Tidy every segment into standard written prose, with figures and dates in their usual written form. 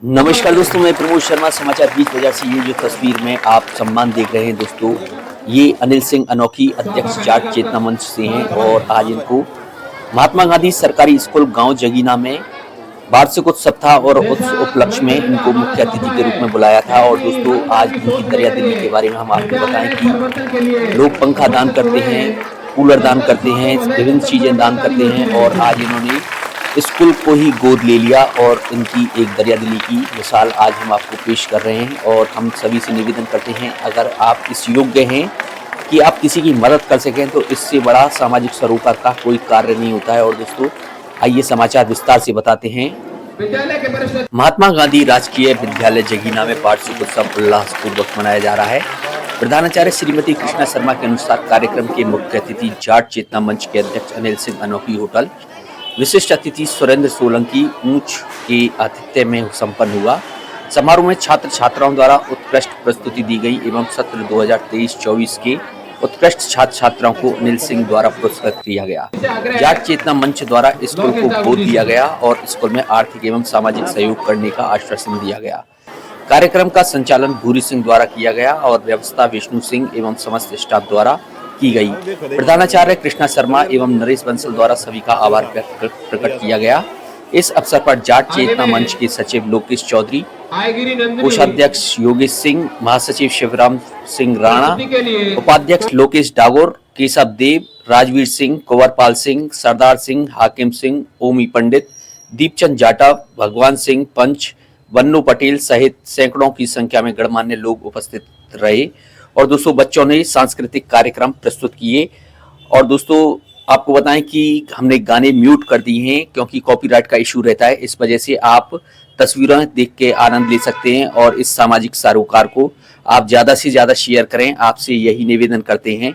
नमस्कार दोस्तों, मैं प्रमोद शर्मा। समाचार 20 बजे से ये जो तस्वीर में आप सम्मान देख रहे हैं दोस्तों, ये अनिल सिंह अनोखी अध्यक्ष जाट चेतना मंच से हैं और आज इनको महात्मा गांधी सरकारी स्कूल गांव जगीना में वार्षिकोत्सव था और उस उपलक्ष्य में इनको मुख्य अतिथि के रूप में बुलाया था। और दोस्तों, आज इनकी दरियादिली के बारे में हम आपको बताएं कि लोग पंखा दान करते हैं, कूलर दान करते हैं, विभिन्न चीजें दान करते हैं और आज इन्होंने स्कूल को ही गोद ले लिया और इनकी एक दरियादिली की मिसाल आज हम आपको पेश कर रहे हैं। और हम सभी से निवेदन करते हैं, अगर आप इस योग्य हैं कि आप किसी की मदद कर सकें तो इससे बड़ा सामाजिक सरोकार का कोई कार्य नहीं होता है। और दोस्तों, आइए समाचार विस्तार से बताते हैं। महात्मा गांधी राजकीय विद्यालय जगीना में वार्षिकोत्सव उल्लासपूर्वक मनाया जा रहा है। प्रधानाचार्य श्रीमती कृष्णा शर्मा के अनुसार कार्यक्रम के मुख्य अतिथि जाट चेतना मंच के अध्यक्ष अनिल सिंह अनोखी होटल विशिष्ट अतिथि सुरेंद्र सोलंकी ऊंच के आतिथ्य में संपन्न हुआ। समारोह में छात्र छात्राओं द्वारा उत्कृष्ट प्रस्तुति दी गई एवं सत्र 2023-24 के उत्कृष्ट छात्र छात्राओं को अनिल सिंह द्वारा पुरस्कृत किया गया। जाट चेतना मंच द्वारा स्कूल को गोद दिया गया और स्कूल में आर्थिक एवं सामाजिक सहयोग करने का आश्वासन दिया गया। कार्यक्रम का संचालन भूरी सिंह द्वारा किया गया और व्यवस्था विष्णु सिंह एवं समस्त स्टाफ द्वारा की गई। प्रधानाचार्य कृष्णा शर्मा एवं नरेश बंसल द्वारा सभी का आभार प्रकट किया गया। इस अवसर पर जाट चेतना मंच के सचिव लोकेश चौधरी, कोषाध्यक्ष योगेश सिंह, महासचिव शिवराम सिंह राणा, उपाध्यक्ष लोकेश डागोर, केशव देव, राजवीर सिंह, कुंवरपाल सिंह, सरदार सिंह, हाकिम सिंह, ओमी पंडित, दीपचंद जाटा, भगवान सिंह, पंच, वन्नू पटेल सहित सैकड़ों की संख्या में गणमान्य लोग उपस्थित रहे। और दोस्तों, बच्चों ने सांस्कृतिक कार्यक्रम प्रस्तुत किए। और दोस्तों, आपको बताएं कि हमने गाने म्यूट कर दिए हैं क्योंकि कॉपीराइट का इशू रहता है। इस वजह से आप तस्वीरें देख के आनंद ले सकते हैं और इस सामाजिक सरोकार को आप ज्यादा से ज्यादा शेयर करें, आपसे यही निवेदन करते हैं।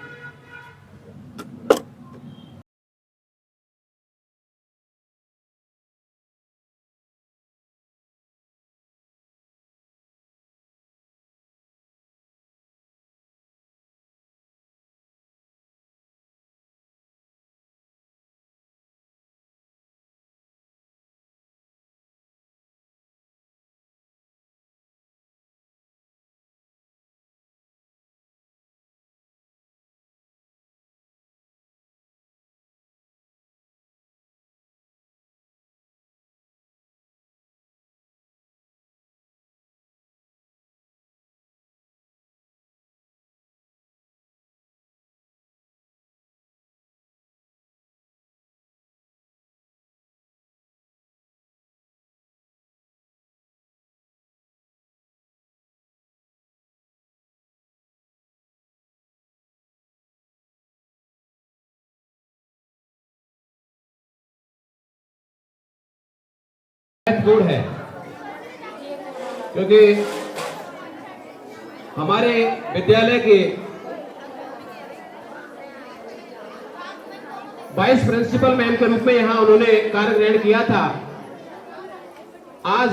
गुड है क्योंकि हमारे विद्यालय के वाइस प्रिंसिपल मैम के रूप में यहां उन्होंने कार्य ग्रहण किया था। आज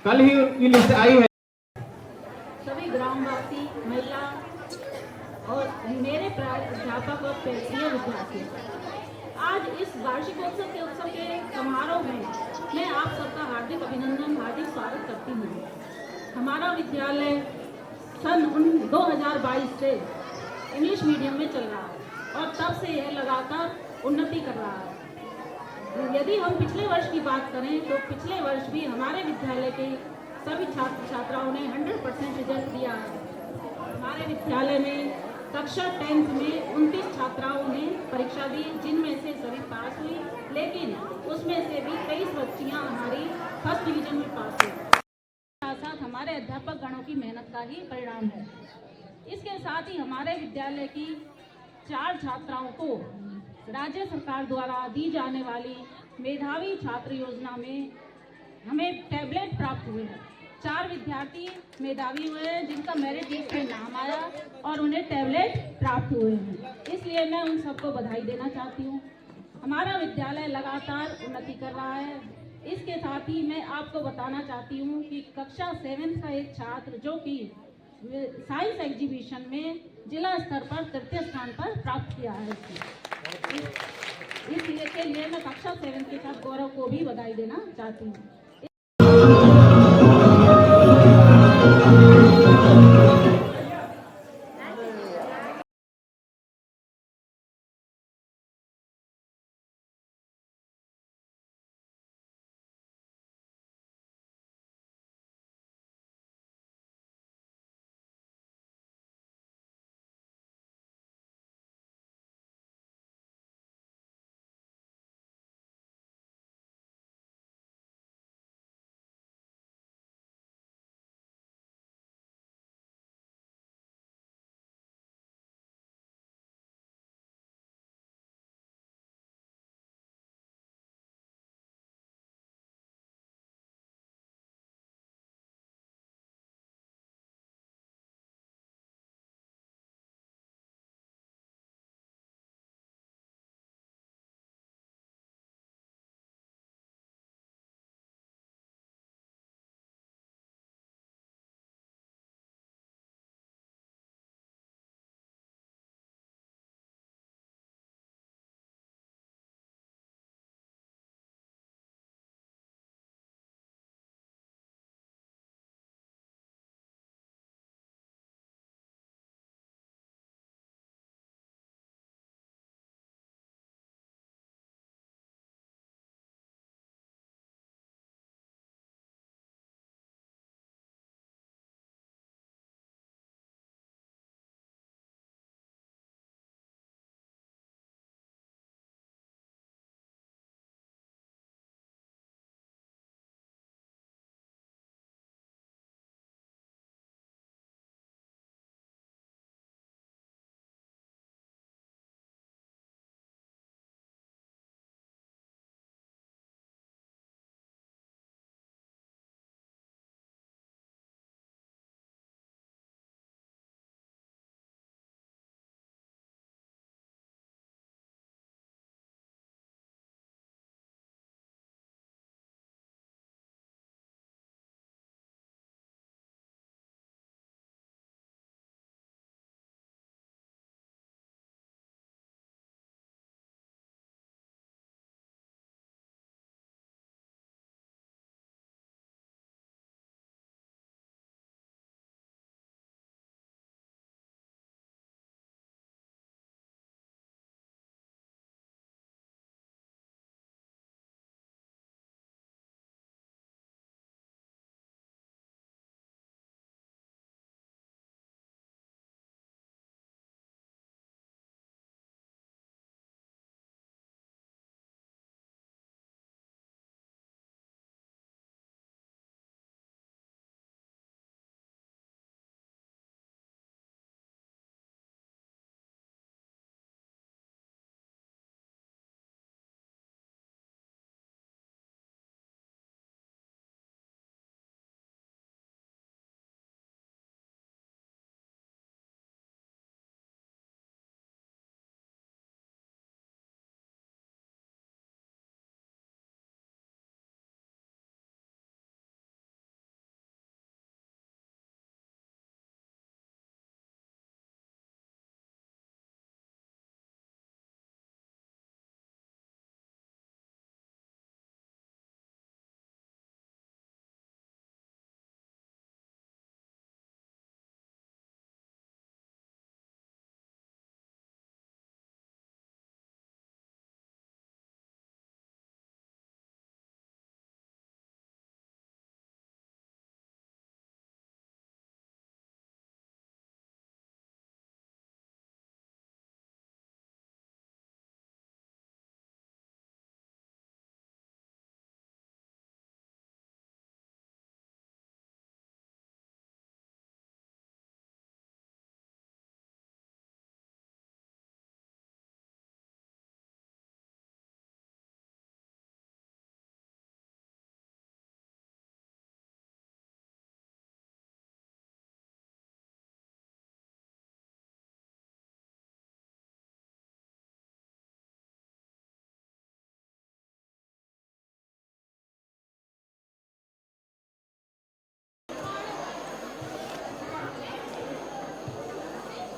कल ही उनकी लिस्ट आई है। सभी ग्रामवासी, महिला और मेरे प्राध्यापक और प्रिय विद्यार्थी, आज इस वार्षिकोत्सव के उत्सव के समारोह में मैं आप सबका हार्दिक अभिनंदन, हार्दिक स्वागत करती हूँ। हमारा विद्यालय सन 2022 से इंग्लिश मीडियम में चल रहा है और तब से यह लगातार उन्नति कर रहा है। यदि हम पिछले वर्ष की बात करें तो पिछले वर्ष भी हमारे विद्यालय के सभी छात्र छात्राओं ने 100% रिजल्ट दिया है। हमारे विद्यालय में कक्षा 10th में 29 छात्राओं ने परीक्षा दी, जिनमें से सभी पास हुई, लेकिन उसमें से भी 23 बच्चियां हमारी फर्स्ट डिवीजन में पास हुई। साथ साथ हमारे अध्यापक गणों की मेहनत का ही परिणाम है। इसके साथ ही हमारे विद्यालय की 4 छात्राओं को राज्य सरकार द्वारा दी जाने वाली मेधावी छात्र योजना में हमें टैबलेट प्राप्त हुए हैं। 4 विद्यार्थी मेधावी हुए हैं जिनका मेरिट लिस्ट में नाम आया और उन्हें टैबलेट प्राप्त हुए हैं। इसलिए मैं उन सबको बधाई देना चाहती हूँ। हमारा विद्यालय लगातार उन्नति कर रहा है। इसके साथ ही मैं आपको बताना चाहती हूँ कि कक्षा 7 का एक छात्र जो कि साइंस एग्जीबिशन में जिला स्तर पर तृतीय स्थान पर प्राप्त किया है। इसके लिए मैं कक्षा 7 के साथ गौरव को भी बधाई देना चाहती हूँ।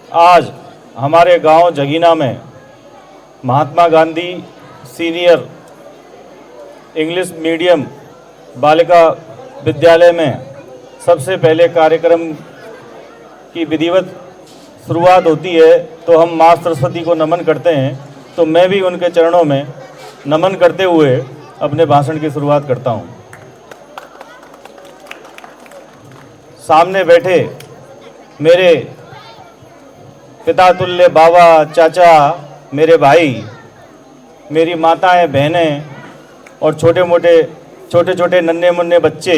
आज हमारे गांव जगीना में Mahatma Gandhi senior English medium Balika Vidyalaya में सबसे पहले कार्यक्रम की विधिवत शुरुआत होती है तो हम माँ सरस्वती को नमन करते हैं। तो मैं भी उनके चरणों में नमन करते हुए अपने भाषण की शुरुआत करता हूँ। सामने बैठे मेरे पिता तुल्य बाबा, चाचा, मेरे भाई, मेरी माताएं, बहनें और छोटे छोटे नन्हे मुन्ने बच्चे,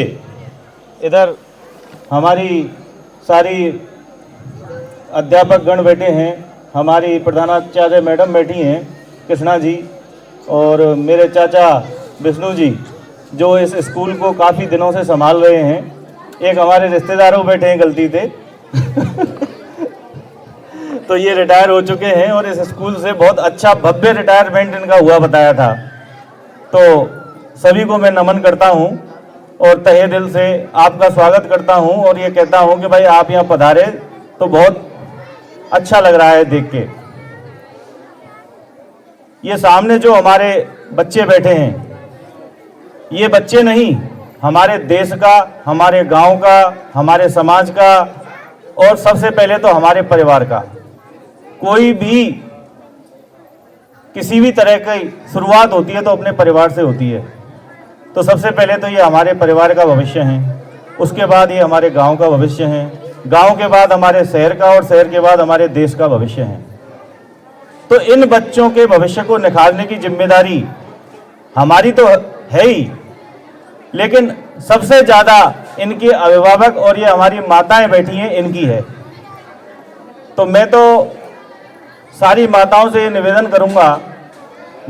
इधर हमारी सारी अध्यापक गण बैठे हैं, हमारी प्रधानाचार्य मैडम बैठी हैं कृष्णा जी, और मेरे चाचा विष्णु जी जो इस स्कूल को काफ़ी दिनों से संभाल रहे हैं। एक हमारे रिश्तेदारों बैठे हैं गलती से तो ये रिटायर हो चुके हैं और इस स्कूल से बहुत अच्छा भव्य रिटायरमेंट इनका हुआ बताया था। तो सभी को मैं नमन करता हूं और तहे दिल से आपका स्वागत करता हूं और ये कहता हूं कि भाई आप यहाँ पधारे तो बहुत अच्छा लग रहा है देख के। ये सामने जो हमारे बच्चे बैठे हैं, ये बच्चे नहीं, हमारे देश का, हमारे गांव का, हमारे समाज का और सबसे पहले तो हमारे परिवार का। कोई भी किसी भी तरह की शुरुआत होती है तो अपने परिवार से होती है। तो सबसे पहले तो ये हमारे परिवार का भविष्य है, उसके बाद ये हमारे गांव का भविष्य है, गांव के बाद हमारे शहर का और शहर के बाद हमारे देश का भविष्य है। तो इन बच्चों के भविष्य को निखारने की जिम्मेदारी हमारी तो है ही, लेकिन सबसे ज़्यादा इनके अभिभावक और ये हमारी माताएं बैठी हैं इनकी है। तो मैं तो सारी माताओं से ये निवेदन करूंगा,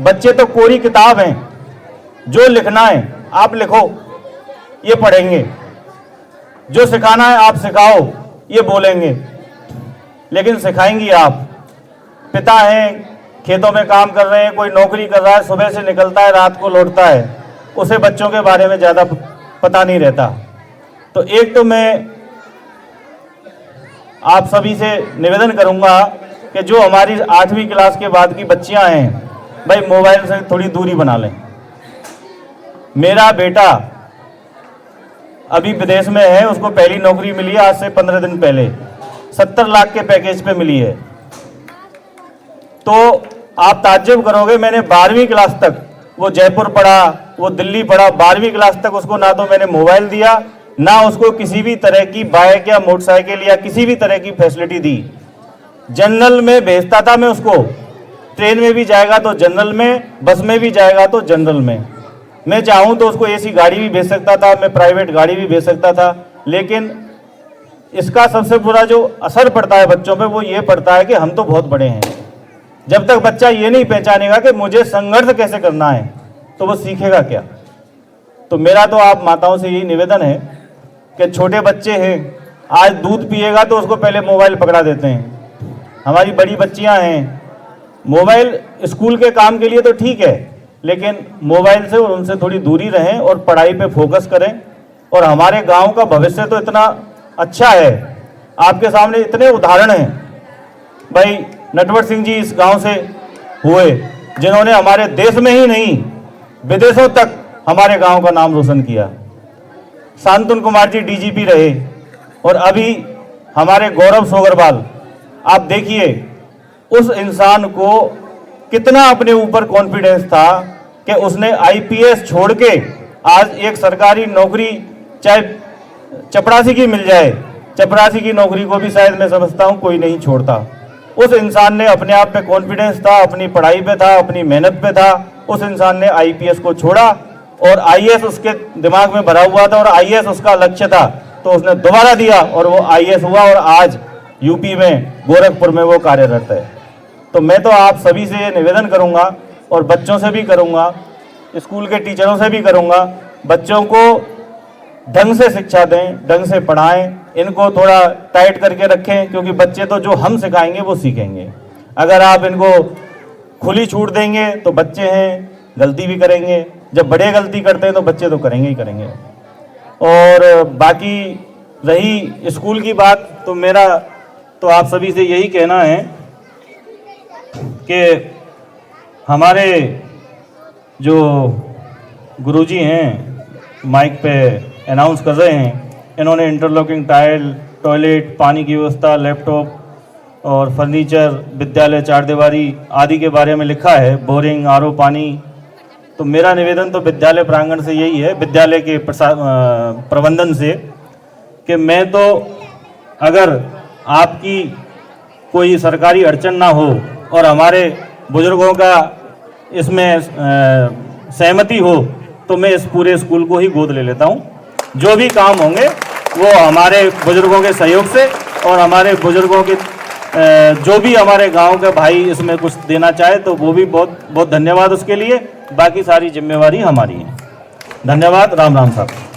बच्चे तो कोरी किताब हैं, जो लिखना है आप लिखो, ये पढ़ेंगे, जो सिखाना है आप सिखाओ, ये बोलेंगे, लेकिन सिखाएंगी आप। पिता हैं, खेतों में काम कर रहे हैं, कोई नौकरी कर रहा है, सुबह से निकलता है, रात को लौटता है, उसे बच्चों के बारे में ज़्यादा पता नहीं रहता। तो एक तो मैं आप सभी से निवेदन करूंगा कि जो हमारी 8वीं क्लास के बाद की बच्चियां हैं, भाई मोबाइल से थोड़ी दूरी बना लें। मेरा बेटा अभी विदेश में है, उसको पहली नौकरी मिली है आज से 15 दिन पहले, 70 लाख के पैकेज पे मिली है। तो आप ताज्जुब करोगे, मैंने 12वीं क्लास तक, वो जयपुर पढ़ा, वो दिल्ली पढ़ा, 12वीं क्लास तक उसको ना तो मैंने मोबाइल दिया, ना उसको किसी भी तरह की बाइक या मोटरसाइकिल या किसी भी तरह की फैसिलिटी दी। जनरल में भेजता था मैं उसको, ट्रेन में भी जाएगा तो जनरल में, बस में भी जाएगा तो जनरल में। मैं चाहूँ तो उसको एसी गाड़ी भी भेज सकता था, मैं प्राइवेट गाड़ी भी भेज सकता था, लेकिन इसका सबसे बुरा जो असर पड़ता है बच्चों पे वो ये पड़ता है कि हम तो बहुत बड़े हैं। जब तक बच्चा ये नहीं पहचानेगा कि मुझे संघर्ष कैसे करना है तो वो सीखेगा क्या। तो मेरा तो आप माताओं से यही निवेदन है कि छोटे बच्चे हैं, आज दूध पिएगा तो उसको पहले मोबाइल पकड़ा देते हैं। हमारी बड़ी बच्चियां हैं, मोबाइल स्कूल के काम के लिए तो ठीक है, लेकिन मोबाइल से और उनसे थोड़ी दूरी रहें और पढ़ाई पे फोकस करें। और हमारे गांव का भविष्य तो इतना अच्छा है, आपके सामने इतने उदाहरण हैं। भाई नटवर सिंह जी इस गांव से हुए, जिन्होंने हमारे देश में ही नहीं विदेशों तक हमारे गांव का नाम रोशन किया। शांतनु कुमार जी डीजीपी रहे, और अभी हमारे गौरव सोगरवाल, आप देखिए उस इंसान को कितना अपने ऊपर कॉन्फिडेंस था कि उसने आईपीएस छोड़ के आज एक सरकारी नौकरी, चाहे चपरासी की मिल जाए, चपरासी की नौकरी को भी शायद मैं समझता हूं कोई नहीं छोड़ता। उस इंसान ने अपने आप पे कॉन्फिडेंस था, अपनी पढ़ाई पे था, अपनी मेहनत पे था, उस इंसान ने आईपीएस को छोड़ा और आईएएस उसके दिमाग में भरा हुआ था और आईएएस उसका लक्ष्य था, तो उसने दोबारा दिया और वो आईएएस हुआ और आज यूपी में गोरखपुर में वो कार्यरत है। तो मैं तो आप सभी से ये निवेदन करूंगा और बच्चों से भी करूंगा, स्कूल के टीचरों से भी करूंगा, बच्चों को ढंग से शिक्षा दें, ढंग से पढ़ाएं, इनको थोड़ा टाइट करके रखें, क्योंकि बच्चे तो जो हम सिखाएंगे वो सीखेंगे। अगर आप इनको खुली छूट देंगे तो बच्चे हैं, गलती भी करेंगे, जब बड़े गलती करते हैं तो बच्चे तो करेंगे ही करेंगे। और बाकी रही स्कूल की बात, तो मेरा तो आप सभी से यही कहना है कि हमारे जो गुरुजी हैं माइक पे अनाउंस कर रहे हैं, इन्होंने इंटरलॉकिंग टाइल, टॉयलेट, पानी की व्यवस्था, लैपटॉप और फर्नीचर, विद्यालय चारदीवारी आदि के बारे में लिखा है, बोरिंग, आरओ पानी। तो मेरा निवेदन तो विद्यालय प्रांगण से यही है, विद्यालय के प्रबंधन से, कि मैं तो अगर आपकी कोई सरकारी अड़चन ना हो और हमारे बुजुर्गों का इसमें सहमति हो तो मैं इस पूरे स्कूल को ही गोद ले लेता हूँ। जो भी काम होंगे वो हमारे बुजुर्गों के सहयोग से और हमारे बुजुर्गों के जो भी हमारे गांव के भाई इसमें कुछ देना चाहे तो वो भी बहुत बहुत धन्यवाद उसके लिए। बाकी सारी जिम्मेवारी हमारी है। धन्यवाद। राम राम साहब।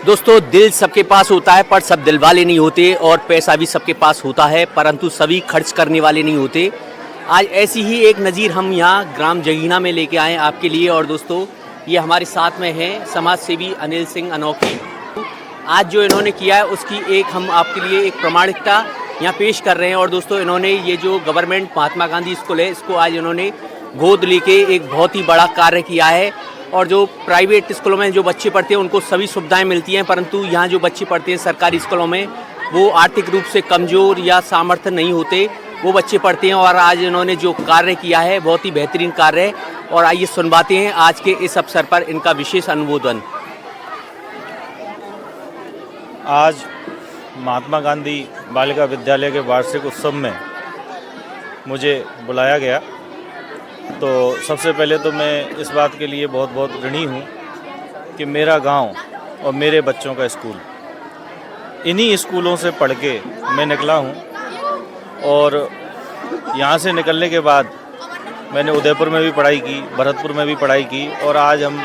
दोस्तों, दिल सबके पास होता है पर सब दिल वाले नहीं होते, और पैसा भी सबके पास होता है परंतु सभी खर्च करने वाले नहीं होते। आज ऐसी ही एक नज़ीर हम यहाँ ग्राम जगीना में लेके आए आपके लिए। और दोस्तों, ये हमारे साथ में हैं समाज सेवी अनिल सिंह अनोखी। आज जो इन्होंने किया है उसकी एक हम आपके लिए एक प्रामाणिकता यहाँ पेश कर रहे हैं। और दोस्तों, इन्होंने ये जो गवर्नमेंट महात्मा गांधी स्कूल है इसको आज इन्होंने गोद लेके एक बहुत ही बड़ा कार्य किया है। और जो प्राइवेट स्कूलों में जो बच्चे पढ़ते हैं उनको सभी सुविधाएं मिलती हैं, परंतु यहाँ जो बच्चे पढ़ते हैं सरकारी स्कूलों में वो आर्थिक रूप से कमज़ोर या सामर्थ्य नहीं होते, वो बच्चे पढ़ते हैं। और आज इन्होंने जो कार्य किया है बहुत ही बेहतरीन कार्य है। और आइए सुनवाते हैं आज के इस अवसर पर इनका विशेष अनुमोदन। आज महात्मा गांधी बालिका विद्यालय के वार्षिक उत्सव में मुझे बुलाया गया, तो सबसे पहले तो मैं इस बात के लिए बहुत बहुत ऋणी हूँ कि मेरा गांव और मेरे बच्चों का स्कूल, इन्हीं स्कूलों से पढ़ के मैं निकला हूँ। और यहाँ से निकलने के बाद मैंने उदयपुर में भी पढ़ाई की, भरतपुर में भी पढ़ाई की, और आज हम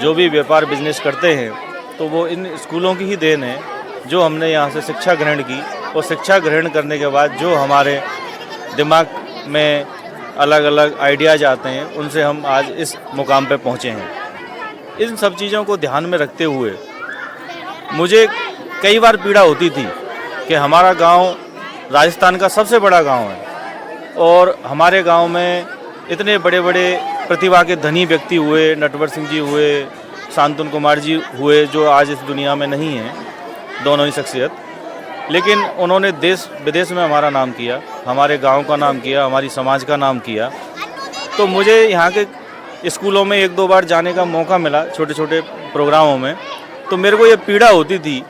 जो भी व्यापार बिजनेस करते हैं तो वो इन स्कूलों की ही देन है, जो हमने यहाँ से शिक्षा ग्रहण की। और शिक्षा ग्रहण करने के बाद जो हमारे दिमाग में अलग अलग आइडियाज़ आते हैं उनसे हम आज इस मुकाम पे पहुँचे हैं। इन सब चीज़ों को ध्यान में रखते हुए मुझे कई बार पीड़ा होती थी कि हमारा गांव राजस्थान का सबसे बड़ा गांव है और हमारे गांव में इतने बड़े बड़े प्रतिभा के धनी व्यक्ति हुए, नटवर सिंह जी हुए, शांतनु कुमार जी हुए, जो आज इस दुनिया में नहीं हैं, दोनों ही शख्सियत, लेकिन उन्होंने देश विदेश में हमारा नाम किया, हमारे गांव का नाम किया, हमारी समाज का नाम किया। तो मुझे यहाँ के स्कूलों में एक दो बार जाने का मौका मिला छोटे छोटे प्रोग्रामों में, तो मेरे को ये पीड़ा होती थी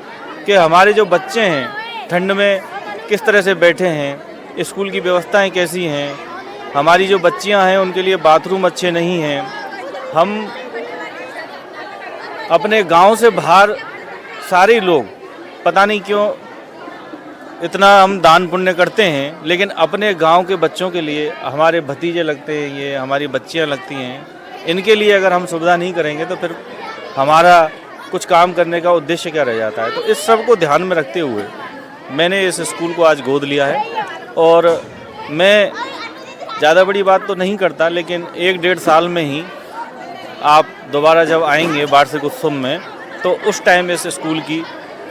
कि हमारे जो बच्चे हैं ठंड में किस तरह से बैठे हैं, स्कूल की व्यवस्थाएं कैसी हैं, हमारी जो बच्चियां हैं उनके लिए बाथरूम अच्छे नहीं हैं। हम अपने गांव से बाहर सारे लोग पता नहीं क्यों इतना हम दान पुण्य करते हैं, लेकिन अपने गांव के बच्चों के लिए, हमारे भतीजे लगते हैं, ये हमारी बच्चियां लगती हैं, इनके लिए अगर हम सुविधा नहीं करेंगे तो फिर हमारा कुछ काम करने का उद्देश्य क्या रह जाता है। तो इस सब को ध्यान में रखते हुए मैंने इस स्कूल को आज गोद लिया है। और मैं ज़्यादा बड़ी बात तो नहीं करता, लेकिन 1-1.5 साल में ही आप दोबारा जब आएंगे वार्षिक उत्सव में, तो उस टाइम इस स्कूल की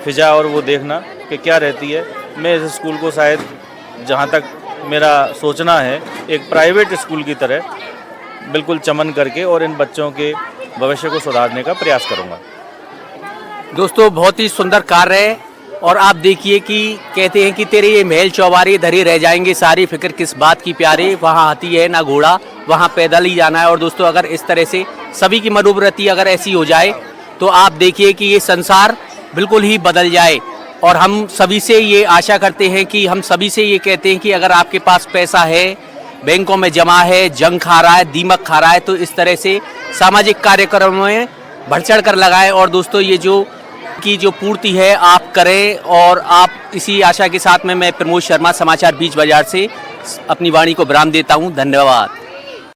फिजा और वो देखना कि क्या रहती है। मैं इस स्कूल को शायद, जहाँ तक मेरा सोचना है, एक प्राइवेट स्कूल की तरह बिल्कुल चमन करके और इन बच्चों के भविष्य को सुधारने का प्रयास करूँगा। दोस्तों बहुत ही सुंदर कार्य है। और आप देखिए कि कहते हैं कि तेरे ये महल चौबारे धरे रह जाएंगे, सारी फिक्र किस बात की प्यारे, वहाँ हाथी है ना घोड़ा, वहाँ पैदल ही जाना है। और दोस्तों अगर इस तरह से सभी की मनोवृत्ति अगर ऐसी हो जाए तो आप देखिए कि ये संसार बिल्कुल ही बदल जाए। और हम सभी से ये आशा करते हैं कि हम सभी से ये कहते हैं कि अगर आपके पास पैसा है, बैंकों में जमा है, जंग खा रहा है, दीमक खा रहा है, तो इस तरह से सामाजिक कार्यक्रमों में बढ़ चढ़ कर लगाएं। और दोस्तों ये जो पूर्ति है आप करें। और आप इसी आशा के साथ में मैं प्रमोद शर्मा समाचार बीच बाजार से अपनी वाणी को विराम देता हूं। धन्यवाद।